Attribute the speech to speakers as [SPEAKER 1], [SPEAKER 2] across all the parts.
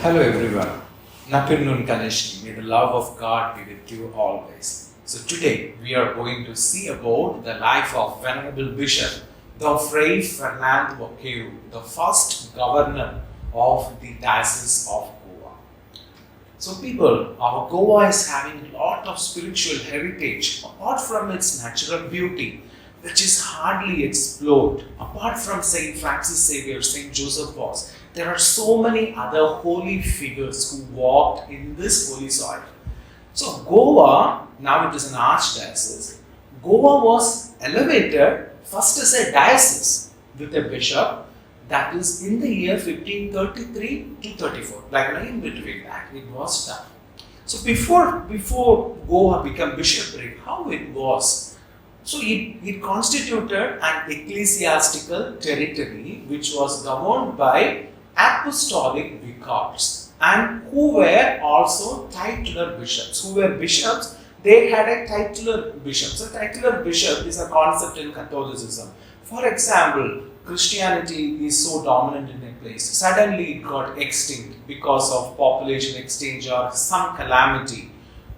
[SPEAKER 1] Hello everyone. Napirnun Kaneshni. May the love of God be with you always. So today we are going to see about the life of Venerable Bishop, the Frei Fernando Vaqueiro, the first governor of the Diocese of Goa. So people, our Goa is having a lot of spiritual heritage apart from its natural beauty, which is hardly explored. Apart from Saint Francis Xavier, Saint Joseph was, there are so many other holy figures who walked in this holy soil. So Goa, now it is an archdiocese, Goa was elevated first as a diocese with a bishop, that is in the year 1533 to 34. Like in between that, it was done. So before Goa became bishopric, how it was? So it constituted an ecclesiastical territory which was governed by apostolic vicars and who were also titular bishops. Who were bishops? They had a titular bishop. So titular bishop is a concept in Catholicism. For example, Christianity is so dominant in a place. Suddenly it got extinct because of population exchange or some calamity.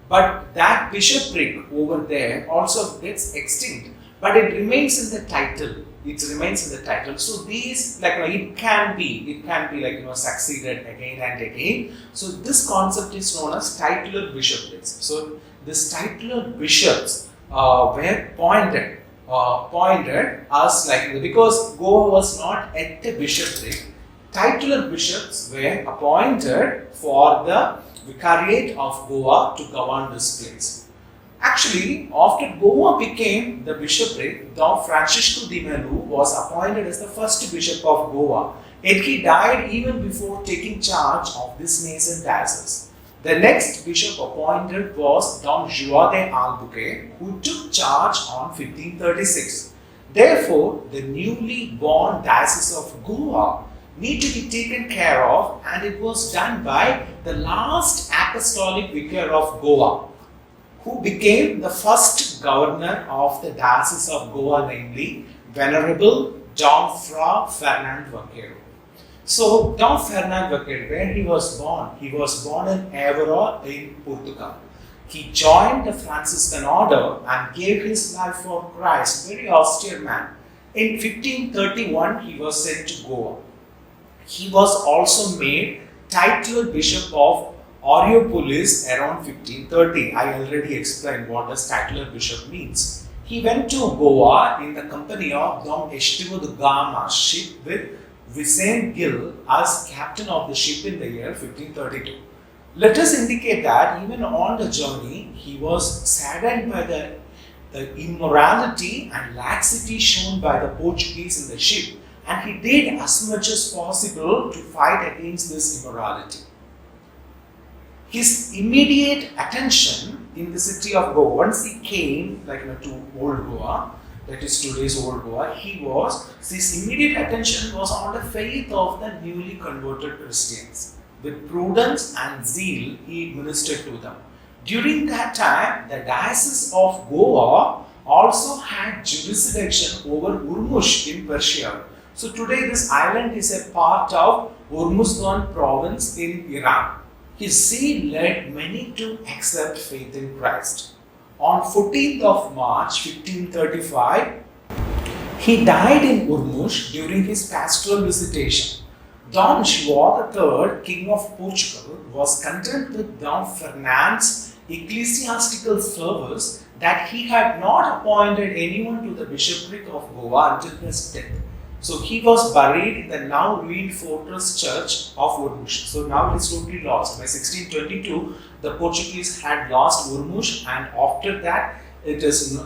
[SPEAKER 1] But that bishopric over there also gets extinct. But it remains in the title. It remains in the title. So these, it can be succeeded again and again. So this concept is known as titular bishoprics. So these titular bishops were appointed as because Goa was not at the bishopric, titular bishops were appointed for the Vicariate of Goa to govern this place. Actually, after Goa became the bishopric, Dom Francisco de Melu was appointed as the first bishop of Goa, and he died even before taking charge of this nascent diocese. The next bishop appointed was Dom Juan de Albuquerque, who took charge on 1536. Therefore, the newly born diocese of Goa need to be taken care of, and it was done by the last apostolic vicar of Goa, who became the first governor of the Diocese of Goa, namely Venerable Dom Frei Fernando Vaqueiro. So Dom Fernando Vaqueiro, where he was born in Évora in Portugal. He joined the Franciscan order and gave his life for Christ, very austere man. In 1531, he was sent to Goa. He was also made titular bishop of Areopolis around 1530. I already explained what does titular bishop means. He went to Goa in the company of Dom Estivo de Gama ship with Vicente Gil as captain of the ship in the year 1532. Let us indicate that even on the journey, he was saddened by the immorality and laxity shown by the Portuguese in the ship, and he did as much as possible to fight against this immorality. His immediate attention in the city of Goa, once he came to Old Goa, that is today's Old Goa, his immediate attention was on the faith of the newly converted Christians. With prudence and zeal, he ministered to them. During that time, the Diocese of Goa also had jurisdiction over Urmush in Persia. So today this island is a part of Hormuzgan province in Iran. His zeal led many to accept faith in Christ. On 14th of March 1535, he died in Urmush during his pastoral visitation. Don Juan III, King of Portugal, was content with Don Fernando's ecclesiastical service that he had not appointed anyone to the bishopric of Goa until his death. So he was buried in the now ruined fortress church of Urmush. So now it's totally lost. By 1622, the Portuguese had lost Urmush, and after that,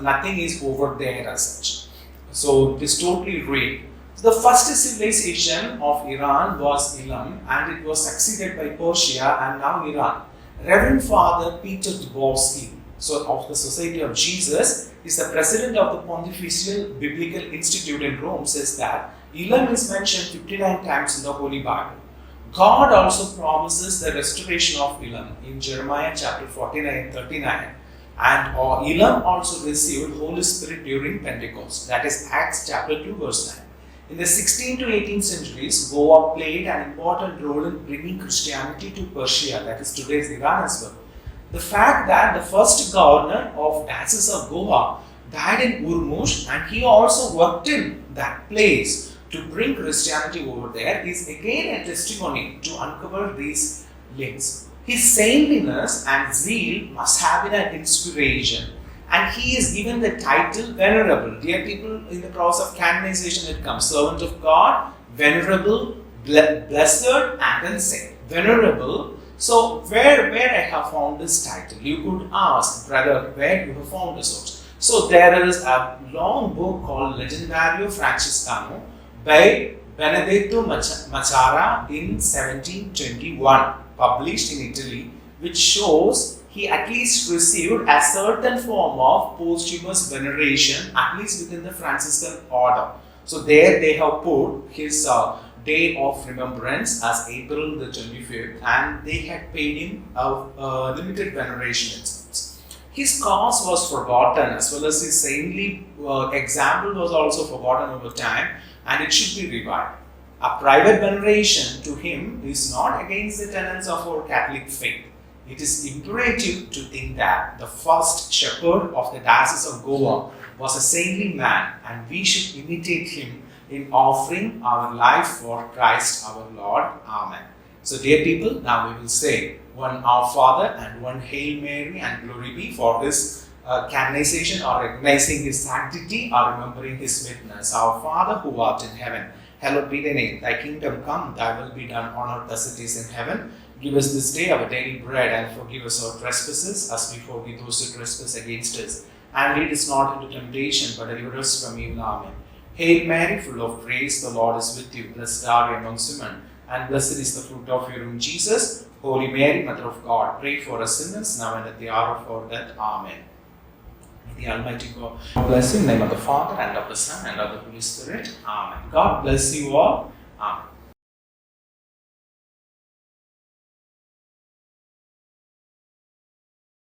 [SPEAKER 1] nothing is over there as such. So it is totally ruined. The first civilization of Iran was Elam, and it was succeeded by Persia and now Iran. Reverend Father Peter Dubowski, of the Society of Jesus, is the president of the Pontifical Biblical Institute in Rome, says that Elam is mentioned 59 times in the Holy Bible. God also promises the restoration of Elam in Jeremiah chapter 49-39. And Elam also received Holy Spirit during Pentecost, that is Acts chapter 2 verse 9. In the 16th to 18th centuries, Goa played an important role in bringing Christianity to Persia, that is today's Iran as well. The fact that the first governor of Diocese of Goa died in Urmush and he also worked in that place to bring Christianity over there is again a testimony to uncover these links. His saintliness and zeal must have been an inspiration, and he is given the title Venerable. Dear people, in the process of canonization it comes servant of God, Venerable, Blessed, and then Saint. Venerable. So where I have found this title? You could ask, brother, where you have found this source. So there is a long book called Legendario Franciscano by Benedetto Machara in 1721, published in Italy, which shows he at least received a certain form of posthumous veneration, at least within the Franciscan order. So there they have put his day of remembrance as April the 25th, and they had paid him a limited veneration itself. His cause was forgotten, as well as his saintly example was also forgotten over time, and it should be revived. A private veneration to him is not against the tenets of our Catholic faith. It is imperative to think that the first shepherd of the Diocese of Goa was a saintly man, and we should imitate him in offering our life for Christ our Lord. Amen. So dear people, now we will say one Our Father and one Hail Mary, and glory be for his canonization, or recognizing his sanctity, or remembering his witness. Our Father who art in heaven, hallowed be thy name. Thy kingdom come, thy will be done on earth as it is in heaven. Give us this day our daily bread, and forgive us our trespasses as we forgive those who trespass against us. And lead us not into temptation, but deliver us from evil. Amen. Hail Mary, full of grace, the Lord is with you. Blessed are you amongst women, and blessed is the fruit of your womb, Jesus. Holy Mary, Mother of God, pray for us sinners, now and at the hour of our death. Amen. May the Almighty God bless you in the name of the Father, and of the Son, and of the Holy Spirit. Amen. God bless you all. Amen.